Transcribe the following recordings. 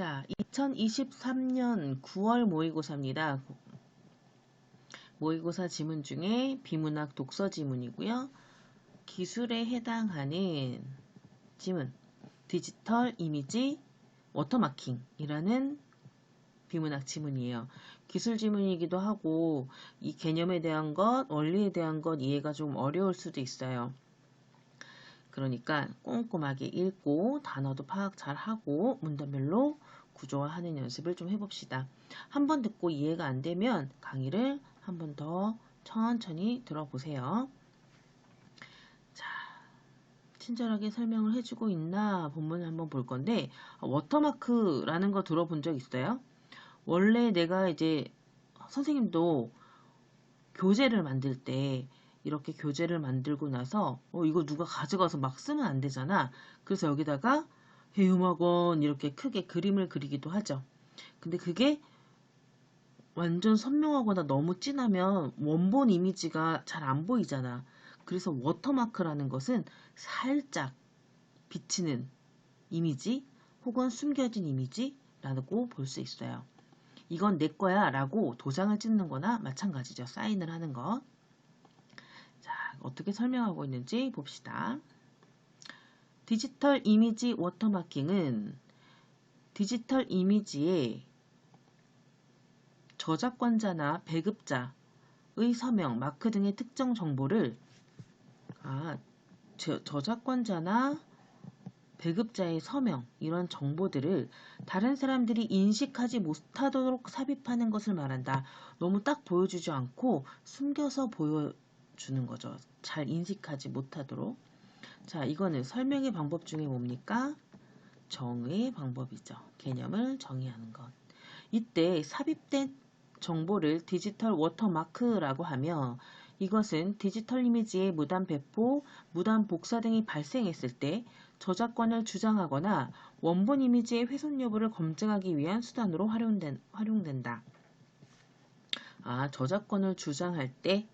자, 2023년 9월 모의고사입니다. 모의고사 지문 중에 비문학 독서 지문이고요. 기술에 해당하는 지문, 디지털 이미지 워터마킹이라는 비문학 지문이에요. 기술 지문이기도 하고 이 개념에 대한 것, 원리에 대한 것 이해가 좀 어려울 수도 있어요. 그러니까 꼼꼼하게 읽고 단어도 파악 잘 하고 문단별로 구조화하는 연습을 좀 해봅시다. 한 번 듣고 이해가 안 되면 강의를 한 번 더 천천히 들어보세요. 자, 친절하게 설명을 해주고 있나 본문을 한번 볼 건데 워터마크라는 거 들어본 적 있어요? 원래 내가 이제 선생님도 교재를 만들 때 이렇게 교재를 만들고 나서 이거 누가 가져가서 막 쓰면 안 되잖아. 그래서 여기다가 해음학원 이렇게 크게 그림을 그리기도 하죠. 근데 그게 완전 선명하거나 너무 진하면 원본 이미지가 잘 안 보이잖아. 그래서 워터마크라는 것은 살짝 비치는 이미지 혹은 숨겨진 이미지라고 볼 수 있어요. 이건 내 거야 라고 도장을 찍는 거나 마찬가지죠. 사인을 하는 것. 자, 어떻게 설명하고 있는지 봅시다. 디지털 이미지 워터마킹은 디지털 이미지의 저작권자나 배급자의 서명, 마크 등의 특정 정보를 저작권자나 배급자의 서명, 이런 정보들을 다른 사람들이 인식하지 못하도록 삽입하는 것을 말한다. 너무 딱 보여주지 않고 숨겨서 보여주는 거죠. 잘 인식하지 못하도록. 자, 이거는 설명의 방법 중에 뭡니까? 정의의 방법이죠. 개념을 정의하는 것. 이때 삽입된 정보를 디지털 워터마크라고 하며 이것은 디지털 이미지의 무단 배포, 무단 복사 등이 발생했을 때 저작권을 주장하거나 원본 이미지의 훼손 여부를 검증하기 위한 수단으로 활용된다. 저작권을 주장할 때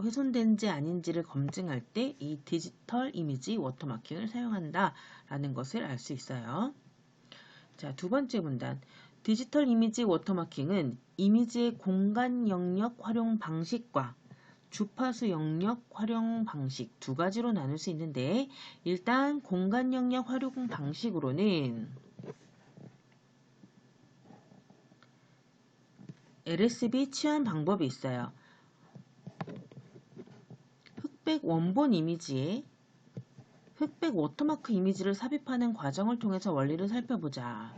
훼손된지 아닌지를 검증할 때 이 디지털 이미지 워터마킹을 사용한다라는 것을 알 수 있어요. 자, 두 번째 문단. 디지털 이미지 워터마킹은 이미지의 공간 영역 활용 방식과 주파수 영역 활용 방식 두 가지로 나눌 수 있는데 일단 공간 영역 활용 방식으로는 LSB 취한 방법이 있어요. 흑백 원본 이미지에 흑백 워터마크 이미지를 삽입하는 과정을 통해서 원리를 살펴보자.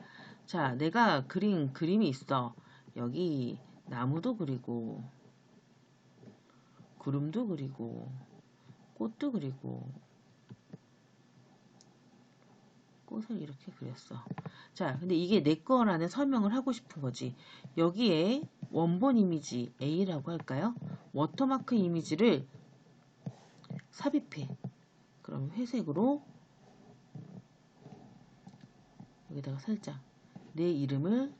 자, 내가 그린 그림이 있어. 여기 나무도 그리고 구름도 그리고 꽃도 그리고 꽃을 이렇게 그렸어. 자, 근데 이게 내 거라는 설명을 하고 싶은 거지. 여기에 원본 이미지 A라고 할까요? 워터마크 이미지를 삽입해. 그럼 회색으로 여기다가 살짝 내 이름을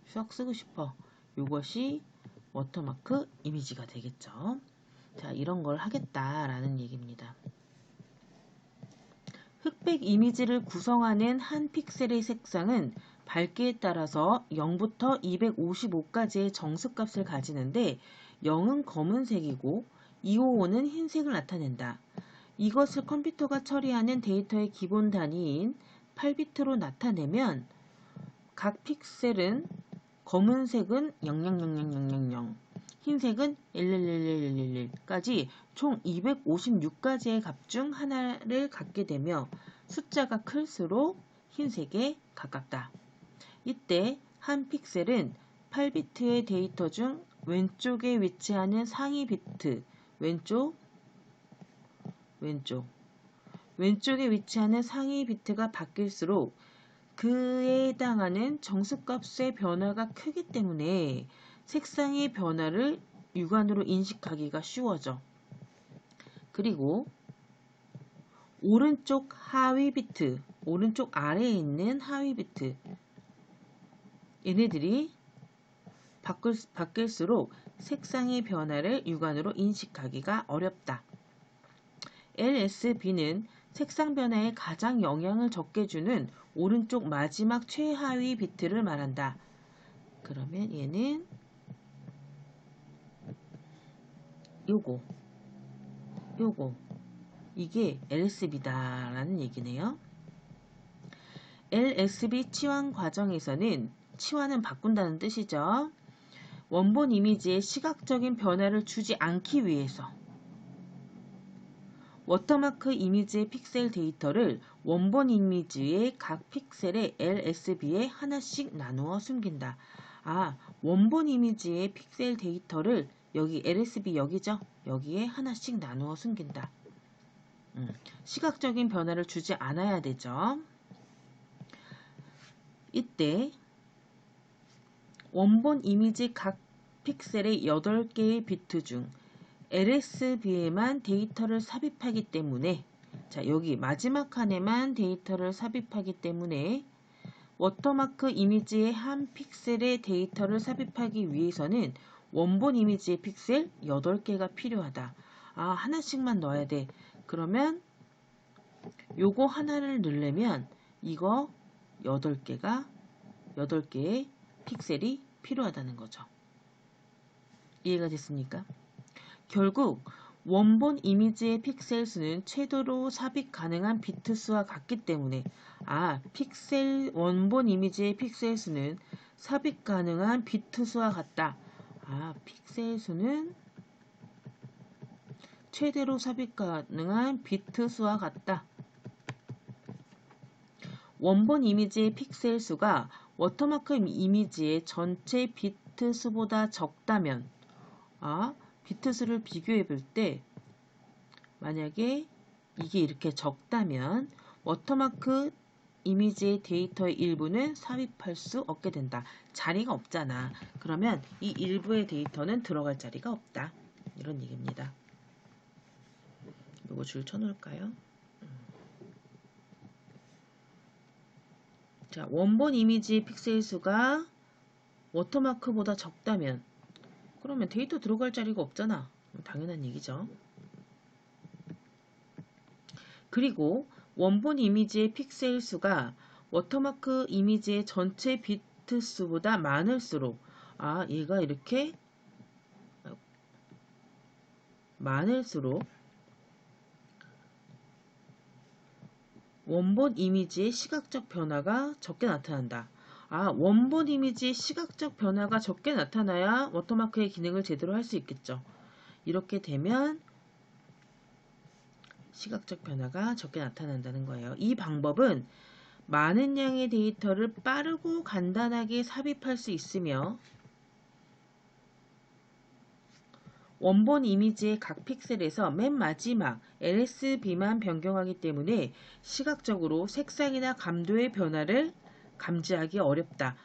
쏙 쓰고 싶어. 이것이 워터마크 이미지가 되겠죠. 자, 이런 걸 하겠다라는 얘기입니다. 흑백 이미지를 구성하는 한 픽셀의 색상은 밝기에 따라서 0부터 255까지의 정수값을 가지는데 0은 검은색이고 255는 흰색을 나타낸다. 이것을 컴퓨터가 처리하는 데이터의 기본 단위인 8비트로 나타내면 각 픽셀은 검은색은 000000, 흰색은 11111까지 총 256가지의 값 중 하나를 갖게 되며 숫자가 클수록 흰색에 가깝다. 이때 한 픽셀은 8비트의 데이터 중 왼쪽에 위치하는 상위 비트, 왼쪽에 위치하는 상위 비트가 바뀔수록 그에 해당하는 정수값의 변화가 크기 때문에 색상의 변화를 육안으로 인식하기가 쉬워져. 그리고 오른쪽 하위 비트, 오른쪽 아래에 있는 하위 비트 얘네들이 바뀔수록 색상의 변화를 육안으로 인식하기가 어렵다. LSB는 색상 변화에 가장 영향을 적게 주는 오른쪽 마지막 최하위 비트를 말한다. 그러면 얘는 요거 이게 LSB다 라는 얘기네요. LSB 치환 과정에서는 치환은 바꾼다는 뜻이죠. 원본 이미지에 시각적인 변화를 주지 않기 위해서 워터마크 이미지의 픽셀 데이터를 원본 이미지의 각 픽셀의 LSB에 하나씩 나누어 숨긴다. 원본 이미지의 픽셀 데이터를 여기 LSB 여기죠? 여기에 하나씩 나누어 숨긴다. 시각적인 변화를 주지 않아야 되죠. 이때 원본 이미지 각 픽셀의 8개의 비트 중 LSB에만 데이터를 삽입하기 때문에 여기 마지막 칸에만 데이터를 삽입하기 때문에 워터마크 이미지의 한 픽셀의 데이터를 삽입하기 위해서는 원본 이미지의 픽셀 8개가 필요하다. 하나씩만 넣어야 돼. 그러면 요거 하나를 넣으려면 이거 8개의 픽셀이 필요하다는 거죠. 이해가 됐습니까? 결국 원본 이미지의 픽셀 수는 최대로 삽입 가능한 비트 수와 같기 때문에 원본 이미지의 픽셀 수는 삽입 가능한 비트 수와 같다. 픽셀 수는 최대로 삽입 가능한 비트 수와 같다. 원본 이미지의 픽셀 수가 워터마크 이미지의 전체 비트 수보다 적다면 비트 수를 비교해 볼 때 만약에 이게 이렇게 적다면 워터마크 이미지의 데이터의 일부는 삽입할 수 없게 된다. 자리가 없잖아. 그러면 이 일부의 데이터는 들어갈 자리가 없다. 이런 얘기입니다. 이거 줄 쳐놓을까요? 자, 원본 이미지 픽셀 수가 워터마크보다 적다면 그러면 데이터 들어갈 자리가 없잖아. 당연한 얘기죠. 그리고 원본 이미지의 픽셀 수가 워터마크 이미지의 전체 비트 수보다 많을수록 얘가 이렇게 많을수록 원본 이미지의 시각적 변화가 적게 나타난다. 원본 이미지의 시각적 변화가 적게 나타나야 워터마크의 기능을 제대로 할 수 있겠죠. 이렇게 되면 시각적 변화가 적게 나타난다는 거예요. 이 방법은 많은 양의 데이터를 빠르고 간단하게 삽입할 수 있으며 원본 이미지의 각 픽셀에서 맨 마지막 LSB만 변경하기 때문에 시각적으로 색상이나 감도의 변화를 감지하기 어렵다.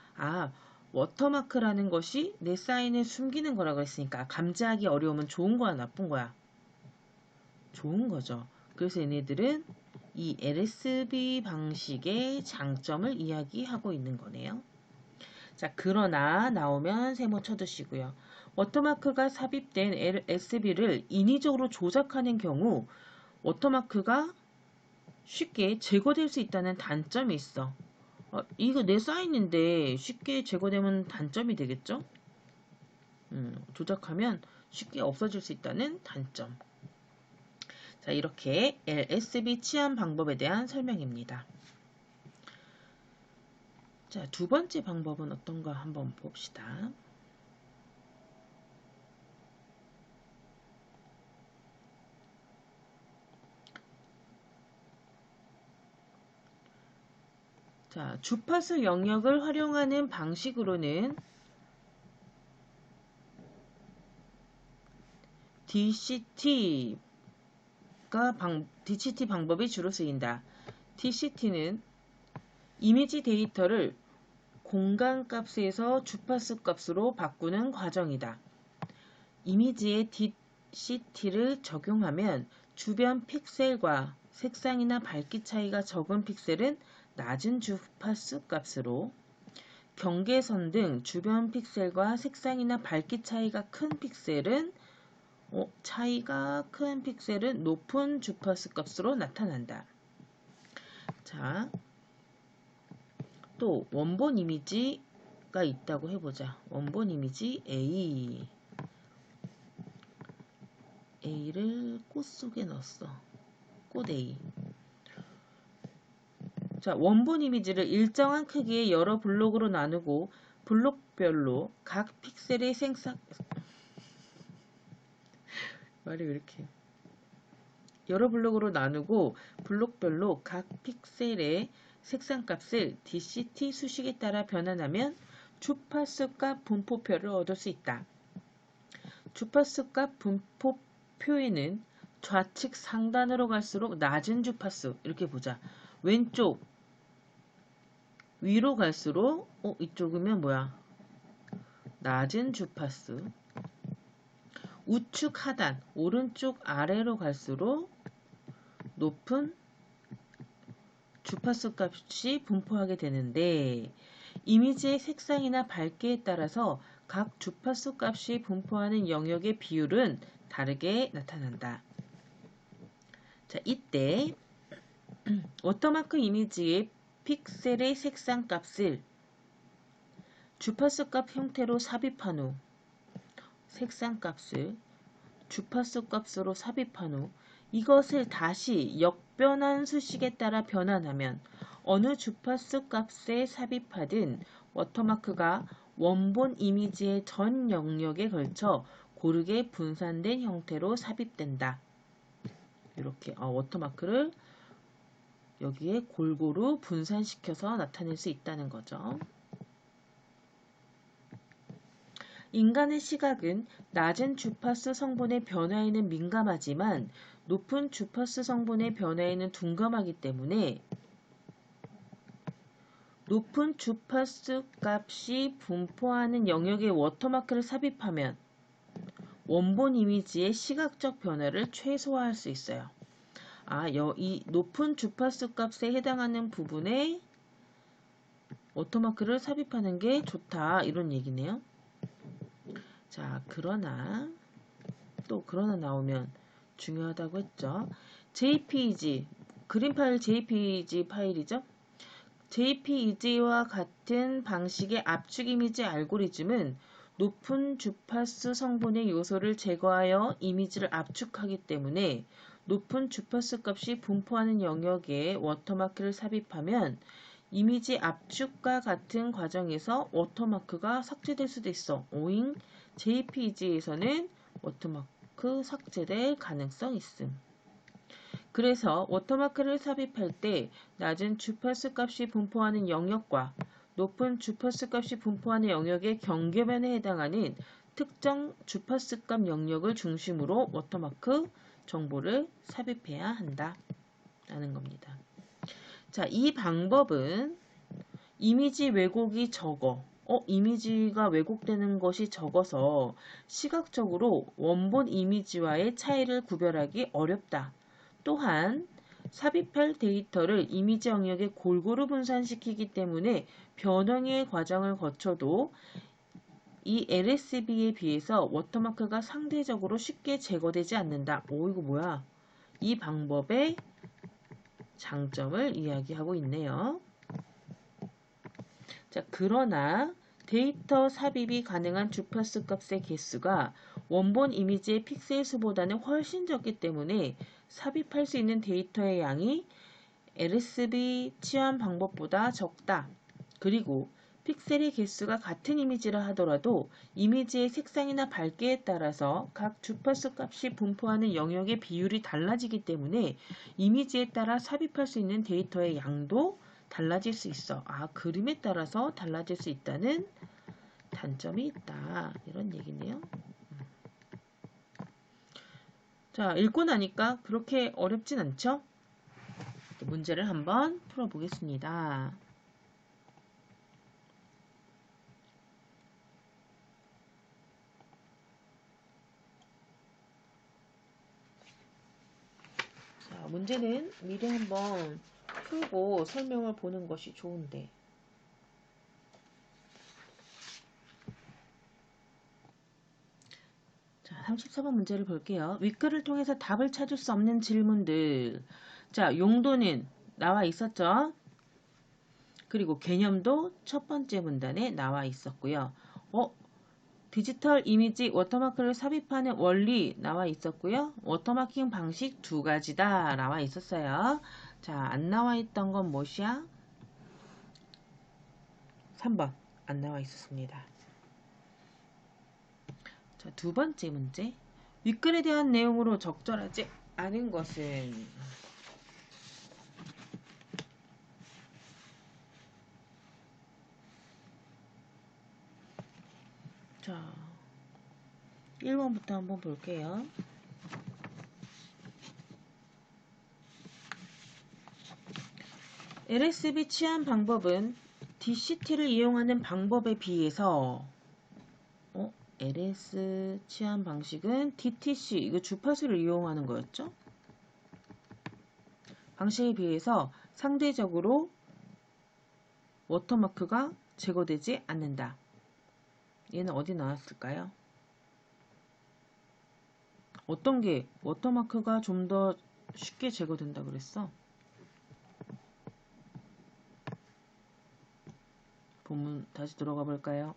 워터마크라는 것이 내 사인을 숨기는 거라고 했으니까 감지하기 어려우면 좋은 거야, 나쁜 거야? 좋은 거죠. 그래서 얘네들은 이 LSB 방식의 장점을 이야기하고 있는 거네요. 자, 그러나 나오면 세모 쳐두시고요. 워터마크가 삽입된 LSB를 인위적으로 조작하는 경우 워터마크가 쉽게 제거될 수 있다는 단점이 있어. 이거 내 사인인데 쉽게 제거되면 단점이 되겠죠? 조작하면 쉽게 없어질 수 있다는 단점. 자, 이렇게 LSB 치환 방법에 대한 설명입니다. 자, 두 번째 방법은 어떤가 한번 봅시다. 자, 주파수 영역을 활용하는 방식으로는 DCT 방법이 주로 쓰인다. DCT는 이미지 데이터를 공간값에서 주파수 값으로 바꾸는 과정이다. 이미지에 DCT를 적용하면 주변 픽셀과 색상이나 밝기 차이가 적은 픽셀은 낮은 주파수 값으로, 경계선 등 주변 픽셀과 색상이나 밝기 차이가 큰 픽셀은 높은 주파수 값으로 나타난다. 자, 또 원본 이미지가 있다고 해보자. 원본 이미지 A. A를 꽃 속에 넣었어. 꽃 A. 자, 원본 이미지를 일정한 크기의 여러 블록으로 나누고 블록별로 각 픽셀의 말이 왜 이렇게 여러 블록으로 나누고 블록별로 각 픽셀의 색상값을 DCT 수식에 따라 변환하면 주파수값 분포표를 얻을 수 있다. 주파수값 분포표에는 좌측 상단으로 갈수록 낮은 주파수, 이렇게 보자. 왼쪽 위로 갈수록 이쪽이면 뭐야? 낮은 주파수. 우측 하단 오른쪽 아래로 갈수록 높은 주파수 값이 분포하게 되는데, 이미지의 색상이나 밝기에 따라서 각 주파수 값이 분포하는 영역의 비율은 다르게 나타난다. 자, 이때 워터마크 이미지의 픽셀의 색상 값을 주파수 값 형태로 삽입한 후 색상 값을 주파수 값으로 삽입한 후 이것을 다시 역변환 수식에 따라 변환하면 어느 주파수 값에 삽입하든 워터마크가 원본 이미지의 전 영역에 걸쳐 고르게 분산된 형태로 삽입된다. 이렇게 워터마크를 여기에 골고루 분산시켜서 나타낼 수 있다는 거죠. 인간의 시각은 낮은 주파수 성분의 변화에는 민감하지만 높은 주파수 성분의 변화에는 둔감하기 때문에 높은 주파수 값이 분포하는 영역에 워터마크를 삽입하면 원본 이미지의 시각적 변화를 최소화할 수 있어요. 이 높은 주파수 값에 해당하는 부분에 워터마크를 삽입하는 게 좋다, 이런 얘기네요. 자, 그러나 나오면 중요하다고 했죠. JPG, 그림 파일 JPG 파일이죠. JPEG와 같은 방식의 압축 이미지 알고리즘은 높은 주파수 성분의 요소를 제거하여 이미지를 압축하기 때문에 높은 주파수 값이 분포하는 영역에 워터마크를 삽입하면 이미지 압축과 같은 과정에서 워터마크가 삭제될 수도 있어. 오잉 JPEG에서는 워터마크 삭제될 가능성 있음. 그래서 워터마크를 삽입할 때 낮은 주파수 값이 분포하는 영역과 높은 주파수 값이 분포하는 영역의 경계면에 해당하는 특정 주파수 값 영역을 중심으로 워터마크 정보를 삽입해야 한다 라는 겁니다. 자, 이 방법은 이미지 왜곡이 적어. 이미지가 왜곡되는 것이 적어서 시각적으로 원본 이미지와의 차이를 구별하기 어렵다. 또한 삽입할 데이터를 이미지 영역에 골고루 분산시키기 때문에 변형의 과정을 거쳐도 이 LSB에 비해서 워터마크가 상대적으로 쉽게 제거되지 않는다. 이거 뭐야? 이 방법의 장점을 이야기하고 있네요. 자, 그러나 데이터 삽입이 가능한 주파수 값의 개수가 원본 이미지의 픽셀 수보다는 훨씬 적기 때문에 삽입할 수 있는 데이터의 양이 LSB 치환 방법보다 적다. 그리고 픽셀의 개수가 같은 이미지라 하더라도 이미지의 색상이나 밝기에 따라서 각 주파수 값이 분포하는 영역의 비율이 달라지기 때문에 이미지에 따라 삽입할 수 있는 데이터의 양도 달라질 수 있어. 그림에 따라서 달라질 수 있다는 단점이 있다. 이런 얘기네요. 자, 읽고 나니까 그렇게 어렵진 않죠? 문제를 한번 풀어보겠습니다. 자, 문제는 미리 한번 풀고 설명을 보는 것이 좋은데. 자, 34번 문제를 볼게요. 윗글을 통해서 답을 찾을 수 없는 질문들. 자, 용도는 나와 있었죠. 그리고 개념도 첫 번째 문단에 나와 있었고요. 디지털 이미지 워터마크를 삽입하는 원리 나와 있었고요. 워터마킹 방식 두 가지다 나와 있었어요. 자, 안 나와 있던 건 무엇이야? 3번 안 나와 있었습니다. 자, 두 번째 문제. 윗글에 대한 내용으로 적절하지 않은 것은 자, 1번부터 한번 볼게요. LSB 취한 방법은 DCT를 이용하는 방법에 비해서 LS 취한 방식은 DTC, 이거 주파수를 이용하는 거였죠? 방식에 비해서 상대적으로 워터마크가 제거되지 않는다. 얘는 어디 나왔을까요? 어떤 게 워터마크가 좀 더 쉽게 제거된다 그랬어? 본문 다시 들어가 볼까요?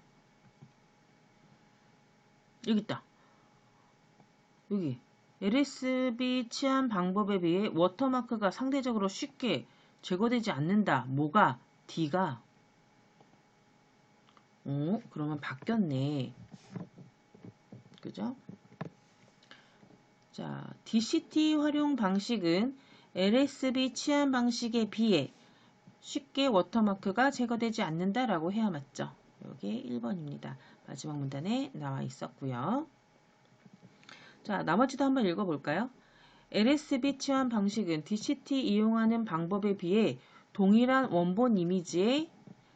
여기 있다. 여기 LSB 취한 방법에 비해 워터마크가 상대적으로 쉽게 제거되지 않는다. 뭐가? D가 그러면 바뀌었네. 그죠? 자, DCT 활용 방식은 LSB 취한 방식에 비해 쉽게 워터마크가 제거되지 않는다라고 해야 맞죠? 여기 1번입니다. 마지막 문단에 나와 있었고요. 자, 나머지도 한번 읽어볼까요? LSB 취한 방식은 DCT 이용하는 방법에 비해 동일한 원본 이미지에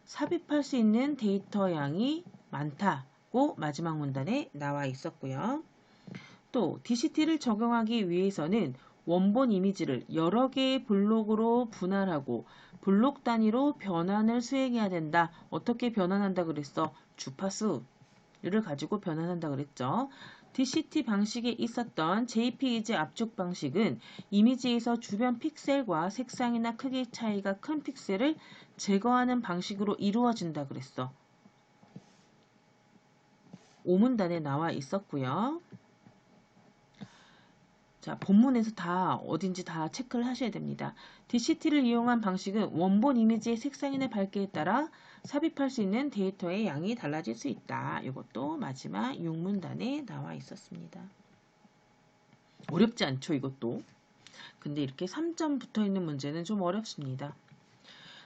삽입할 수 있는 데이터 양이 많다고 마지막 문단에 나와 있었고요. 또 DCT를 적용하기 위해서는 원본 이미지를 여러 개의 블록으로 분할하고 블록 단위로 변환을 수행해야 된다. 어떻게 변환한다 그랬어? 주파수를 가지고 변환한다 그랬죠. DCT 방식에 있었던 JPEG 압축 방식은 이미지에서 주변 픽셀과 색상이나 크기 차이가 큰 픽셀을 제거하는 방식으로 이루어진다 그랬어. 5문단에 나와 있었고요. 자, 본문에서 다 어딘지 다 체크를 하셔야 됩니다. DCT를 이용한 방식은 원본 이미지의 색상이나 밝기에 따라 삽입할 수 있는 데이터의 양이 달라질 수 있다. 이것도 마지막 6문단에 나와 있었습니다. 어렵지 않죠, 이것도. 근데 이렇게 3점 붙어 있는 문제는 좀 어렵습니다.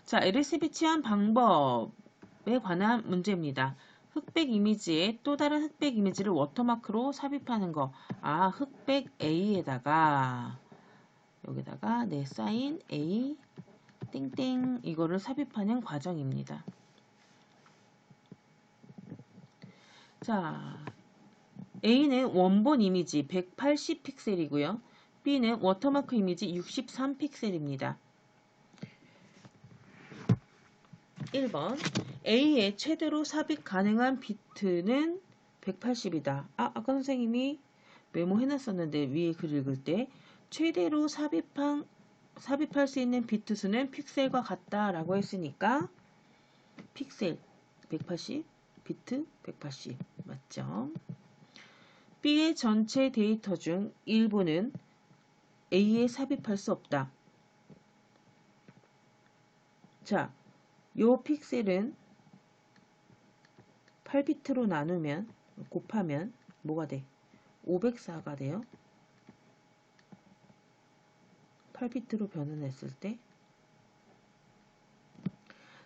자, LSB 취한 방법에 관한 문제입니다. 흑백 이미지에 또 다른 흑백 이미지를 워터마크로 삽입하는 거. 흑백 A에다가 여기다가 내 사인 A 땡땡 이거를 삽입하는 과정입니다. 자, A는 원본 이미지 180 픽셀이고요. B는 워터마크 이미지 63 픽셀입니다. 1번 A의 최대로 삽입 가능한 비트는 180이다. 아까 선생님이 메모해놨었는데 위에 글 읽을 때 최대로 삽입할 수 있는 비트 수는 픽셀과 같다라고 했으니까 픽셀 180, 비트 180 맞죠? B의 전체 데이터 중 일부는 A에 삽입할 수 없다. 자, 요 픽셀은 8비트로 나누면 곱하면 뭐가 돼? 504가 돼요. 8비트로 변환했을 때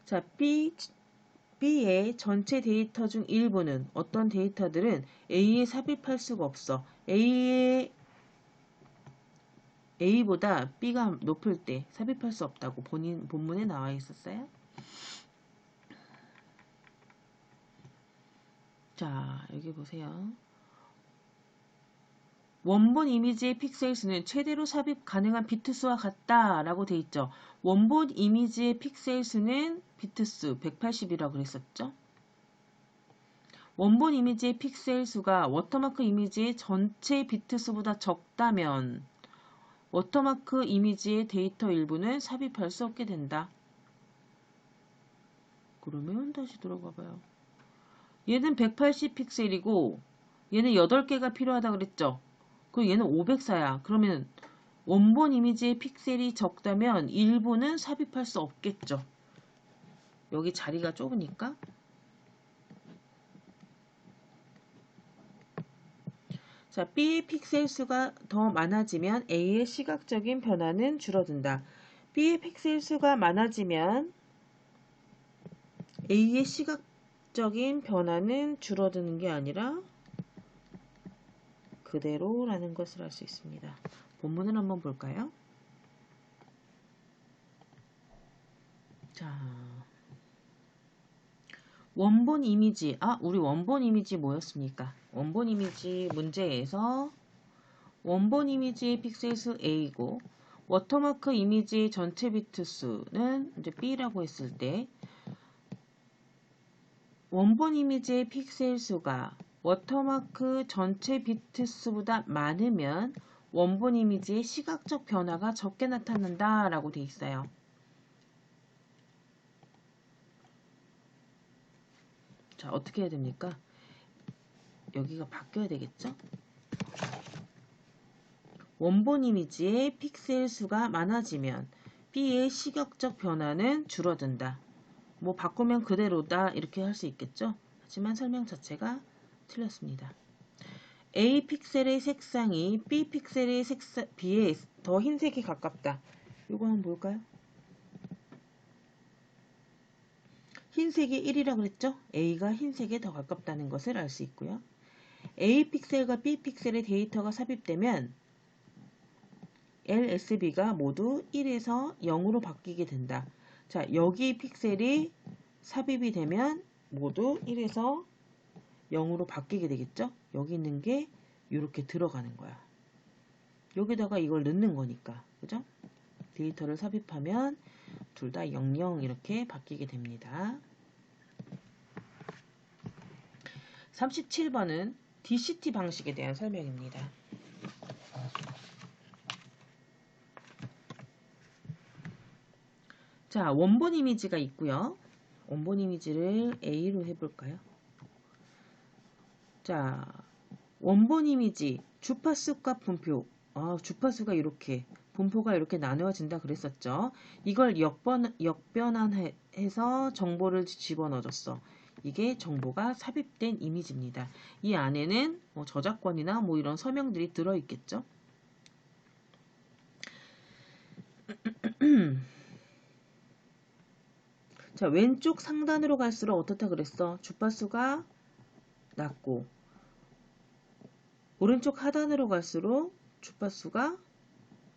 자, B의 전체 데이터 중 일부는 어떤 데이터들은 A에 삽입할 수가 없어. A보다 B가 높을 때 삽입할 수 없다고 본문에 나와 있었어요. 자, 여기 보세요. 원본 이미지의 픽셀 수는 최대로 삽입 가능한 비트 수와 같다라고 돼 있죠. 원본 이미지의 픽셀 수는 비트 수 180이라고 그랬었죠. 원본 이미지의 픽셀 수가 워터마크 이미지의 전체 비트 수보다 적다면 워터마크 이미지의 데이터 일부는 삽입할 수 없게 된다. 그러면 다시 들어가 봐요. 얘는 180 픽셀이고 얘는 8개가 필요하다 그랬죠. 그리고 얘는 504야. 그러면 원본 이미지의 픽셀이 적다면 일부는 삽입할 수 없겠죠. 여기 자리가 좁으니까. 자, B의 픽셀 수가 더 많아지면 A의 시각적인 변화는 줄어든다. B의 픽셀 수가 많아지면 A의 시각적인 변화는 줄어드는 게 아니라 그대로라는 것을 알 수 있습니다. 본문을 한번 볼까요? 자, 원본 이미지. 우리 원본 이미지 뭐였습니까? 원본 이미지 문제에서 원본 이미지의 픽셀 수 A고 워터마크 이미지의 전체 비트 수는 이제 B라고 했을 때 원본 이미지의 픽셀 수가 워터마크 전체 비트 수보다 많으면 원본 이미지의 시각적 변화가 적게 나타난다 라고 돼 있어요. 자, 어떻게 해야 됩니까? 여기가 바뀌어야 되겠죠? 원본 이미지의 픽셀 수가 많아지면 B의 시각적 변화는 줄어든다. 뭐 바꾸면 그대로다 이렇게 할 수 있겠죠? 하지만 설명 자체가 틀렸습니다. A 픽셀의 색상이 B 픽셀의 B에 더 흰색이 가깝다. 이거 한번 볼까요? 흰색이 1이라 그랬죠? A가 흰색에 더 가깝다는 것을 알 수 있고요. A 픽셀과 B 픽셀의 데이터가 삽입되면 LSB가 모두 1에서 0으로 바뀌게 된다. 자, 여기 픽셀이 삽입이 되면 모두 1에서 0으로 바뀌게 되겠죠? 여기 있는 게 이렇게 들어가는 거야. 여기다가 이걸 넣는 거니까. 그죠? 데이터를 삽입하면 둘 다 00 이렇게 바뀌게 됩니다. 37번은 DCT 방식에 대한 설명입니다. 자, 원본 이미지가 있고요. 원본 이미지를 A로 해볼까요? 자, 원본 이미지 주파수 값 분표. 주파수가 이렇게 분포가 이렇게 나누어진다 그랬었죠. 이걸 역변환해서 정보를 집어넣어줬어. 이게 정보가 삽입된 이미지입니다. 이 안에는 뭐 저작권이나 뭐 이런 설명들이 들어있겠죠. 자, 왼쪽 상단으로 갈수록 어떻다 그랬어? 주파수가 낮고 오른쪽 하단으로 갈수록 주파수가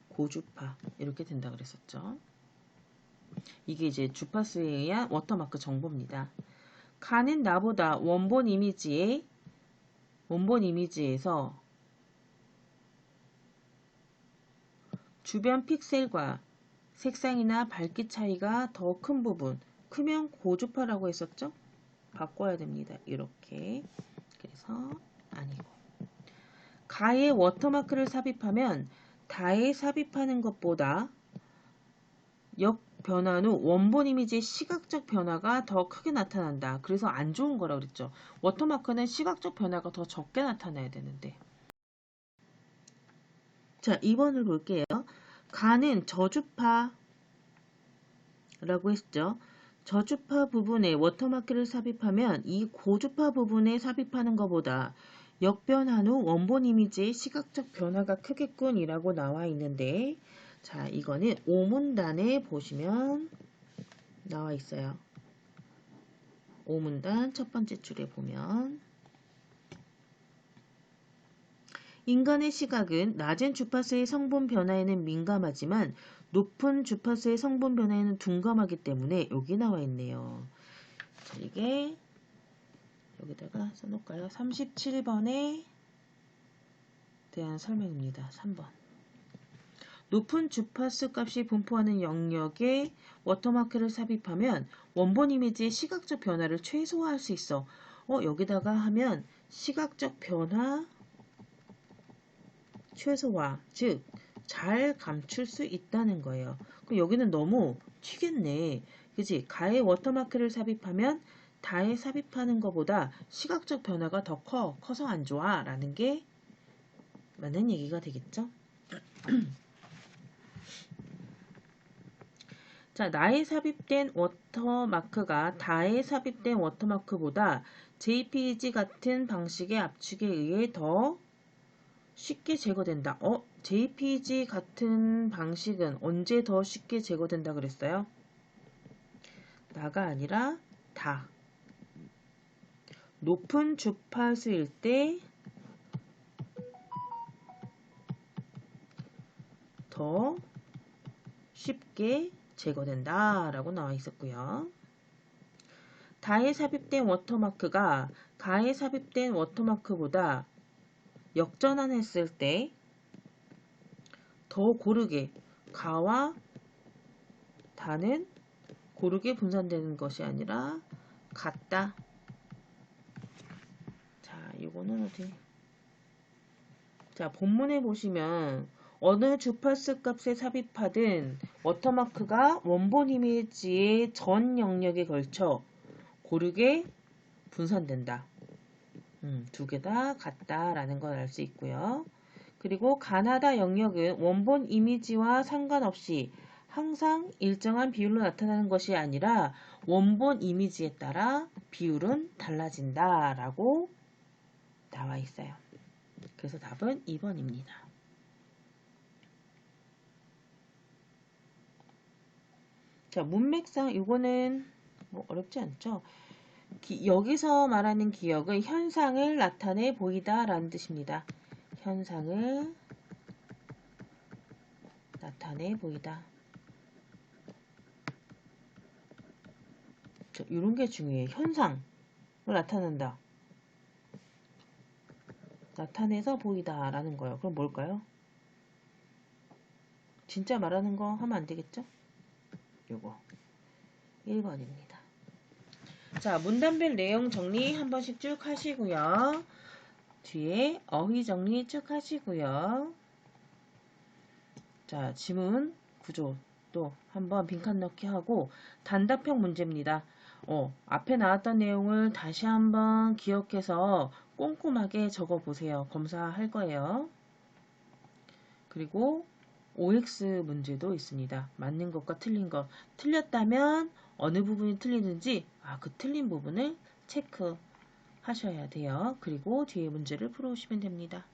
고주파 이렇게 된다 그랬었죠. 이게 이제 주파수에 의한 워터마크 정보입니다. 가는 나보다 원본 이미지에서 주변 픽셀과 색상이나 밝기 차이가 더 큰 부분, 크면 고주파라고 했었죠? 바꿔야 됩니다. 이렇게. 그래서 아니고. 가에 워터마크를 삽입하면 다에 삽입하는 것보다 역변환 후 원본 이미지의 시각적 변화가 더 크게 나타난다. 그래서 안 좋은 거라 그랬죠. 워터마크는 시각적 변화가 더 적게 나타나야 되는데. 자, 2번을 볼게요. 가는 저주파라고 했죠. 저주파 부분에 워터마크를 삽입하면 이 고주파 부분에 삽입하는 것보다 역변환 후 원본 이미지의 시각적 변화가 크겠군 이라고 나와 있는데, 자, 이거는 오문단에 보시면 나와 있어요. 오문단 첫 번째 줄에 보면 인간의 시각은 낮은 주파수의 성분 변화에는 민감하지만 높은 주파수의 성분 변화에는 둔감하기 때문에 여기 나와 있네요. 자, 이게 여기다가 써놓을까요? 37번에 대한 설명입니다. 3번. 높은 주파수 값이 분포하는 영역에 워터마크를 삽입하면 원본 이미지의 시각적 변화를 최소화할 수 있어. 여기다가 하면 시각적 변화 최소화, 즉 잘 감출 수 있다는 거예요. 그럼 여기는 너무 튀겠네. 그지? 가에 워터마크를 삽입하면 다에 삽입하는 것보다 시각적 변화가 더 커서 안 좋아 라는 게 맞는 얘기가 되겠죠? 자, 나에 삽입된 워터마크가 다에 삽입된 워터마크보다 JPG 같은 방식의 압축에 의해 더 쉽게 제거된다. JPG 같은 방식은 언제 더 쉽게 제거된다 그랬어요? 나가 아니라 다. 높은 주파수일 때 더 쉽게 제거된다 라고 나와 있었고요. 다에 삽입된 워터마크가 가에 삽입된 워터마크보다 역전환했을 때 더 고르게 가와 다는 고르게 분산되는 것이 아니라 같다. 자, 이거는 어디? 자, 본문에 보시면 어느 주파수 값에 삽입하든 워터마크가 원본 이미지의 전 영역에 걸쳐 고르게 분산된다. 두 개 다 같다라는 걸 알 수 있고요. 그리고 가나다 영역은 원본 이미지와 상관없이 항상 일정한 비율로 나타나는 것이 아니라 원본 이미지에 따라 비율은 달라진다 라고 나와 있어요. 그래서 답은 2번입니다. 자, 문맥상 이거는 뭐 어렵지 않죠? 여기서 말하는 기억은 현상을 나타내 보이다 라는 뜻입니다. 현상을 나타내 보이다. 이런 게 중요해요. 현상을 나타낸다. 나타내서 보이다 라는 거예요. 그럼 뭘까요? 진짜 말하는 거 하면 안 되겠죠? 요거 1번입니다. 자, 문단별 내용 정리 한 번씩 쭉 하시고요. 뒤에 어휘 정리 쭉 하시고요. 자, 지문 구조 또 한번 빈칸 넣기 하고 단답형 문제입니다. 앞에 나왔던 내용을 다시 한번 기억해서 꼼꼼하게 적어 보세요. 검사할 거예요. 그리고 OX 문제도 있습니다. 맞는 것과 틀린 것. 틀렸다면 어느 부분이 틀리는지 그 틀린 부분을 체크하셔야 돼요. 그리고 뒤에 문제를 풀어오시면 됩니다.